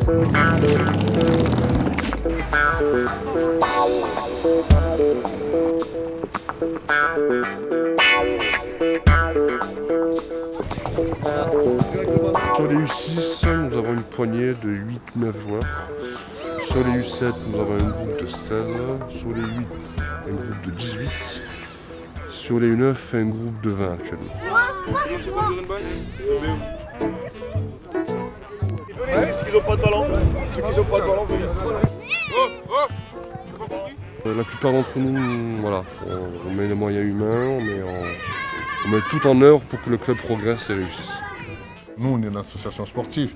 Sur les U6, nous avons une poignée de 8-9 joueurs. Sur les U7, nous avons un groupe de 16. Sur les 8, un groupe de 18. Sur les U9, un groupe de 20 actuellement. Venez ici, ceux qui n'ont pas de ballon. Ceux qui n'ont pas de ballon, venez ici. La plupart d'entre nous, voilà, on met les moyens humains, on met tout en œuvre pour que le club progresse et réussisse. Nous, on est une association sportive,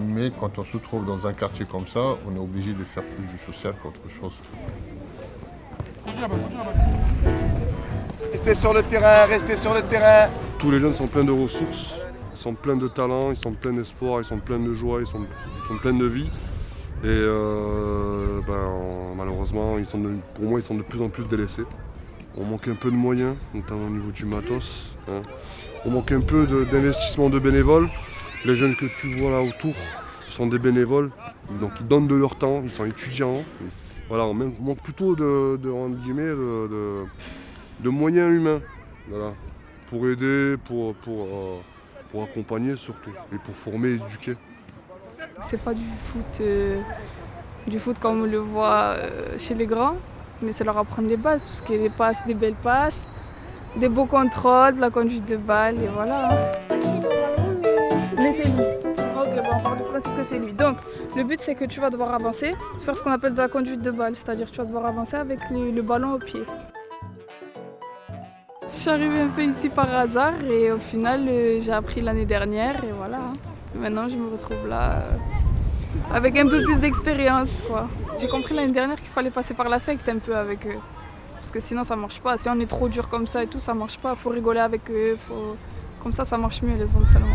mais quand on se trouve dans un quartier comme ça, on est obligé de faire plus du social qu'autre chose. Restez sur le terrain, restez sur le terrain. Tous les jeunes sont pleins de ressources, ils sont pleins de talent, ils sont pleins d'espoir, ils sont pleins de joie, ils sont pleins de vie. Et malheureusement, pour moi, ils sont de plus en plus délaissés. On manque un peu de moyens, notamment au niveau du matos. On manque un peu d'investissement de bénévoles. Les jeunes que tu vois là autour sont des bénévoles, donc ils donnent de leur temps, ils sont étudiants. Voilà, on manque plutôt de moyens humains, voilà, pour aider, pour accompagner surtout, et pour former et éduquer. C'est pas du foot comme on le voit chez les grands, mais c'est leur apprendre les bases, tout ce qui est les passes, des belles passes, des beaux contrôles, de la conduite de balle, et voilà. Mais c'est lui. Ok, bon, on part du principe que c'est lui. Donc, le but, c'est que tu vas devoir avancer, faire ce qu'on appelle de la conduite de balle, c'est-à-dire que tu vas devoir avancer avec le ballon au pied. Je suis arrivée un peu ici par hasard et au final, j'ai appris l'année dernière et voilà. Maintenant, je me retrouve là avec un peu plus d'expérience, quoi. J'ai compris l'année dernière qu'il fallait passer par l'affect un peu avec eux. Parce que sinon, ça marche pas. Si on est trop dur comme ça et tout, ça marche pas. Faut rigoler avec eux. Comme ça marche mieux les entraînements.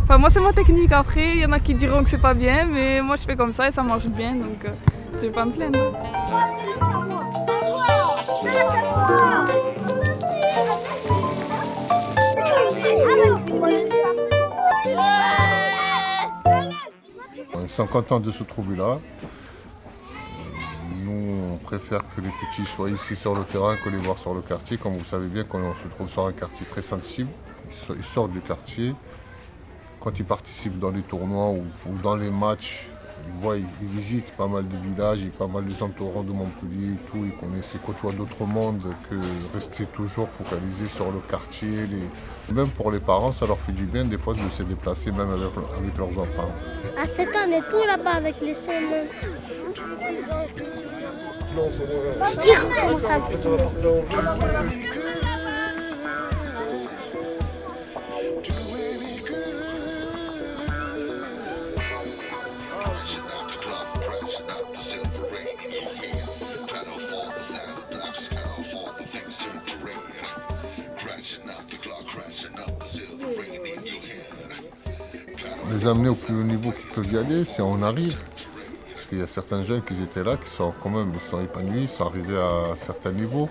Enfin, moi, c'est ma technique. Après, il y en a qui diront que c'est pas bien, mais moi, je fais comme ça et ça marche bien. Donc, je vais pas me plaindre. Ils sont contents de se trouver là. Nous, on préfère que les petits soient ici sur le terrain que les voir sur le quartier. Comme vous savez bien, qu'on se trouve sur un quartier très sensible. Ils sortent du quartier. Quand ils participent dans les tournois ou dans les matchs, ils visitent pas mal de villages, pas mal des entourants de Montpellier et tout. Ils côtoient d'autres mondes que rester toujours focalisés sur le quartier. Même pour les parents, ça leur fait du bien des fois de se déplacer même avec leurs enfants. À 7 ans, on est tout là-bas avec les scènes. Ils recommencent à le Les amener au plus haut niveau qu'ils peuvent y aller, si on arrive. Parce qu'il y a certains jeunes qui étaient là, qui sont quand même épanouis, sont arrivés à certains niveaux.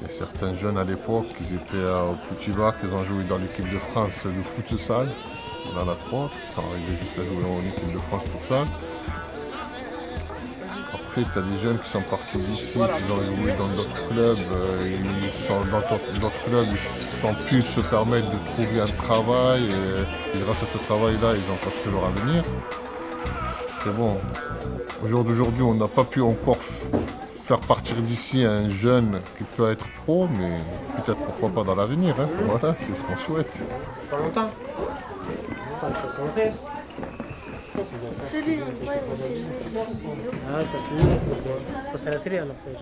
Il y a certains jeunes à l'époque qui étaient au Petit Bar, qui ont joué dans l'équipe de France de futsal, dans la 3, qui sont arrivés jusqu'à jouer en équipe de France futsal. Après, tu as des jeunes qui sont partis d'ici, qui ont joué dans d'autres clubs. Ils sont dans d'autres clubs, ils ont pu se permettre de trouver un travail. Et grâce à ce travail-là, ils ont construit leur avenir. C'est bon. Au jour d'aujourd'hui, on n'a pas pu encore faire partir d'ici un jeune qui peut être pro, mais peut-être pourquoi pas dans l'avenir. Hein. Voilà, c'est ce qu'on souhaite. Pas longtemps. Quand tu as commencé? C'est lui, Ah, t'as fini? Pourquoi? Passer à la télé alors, ça déjà.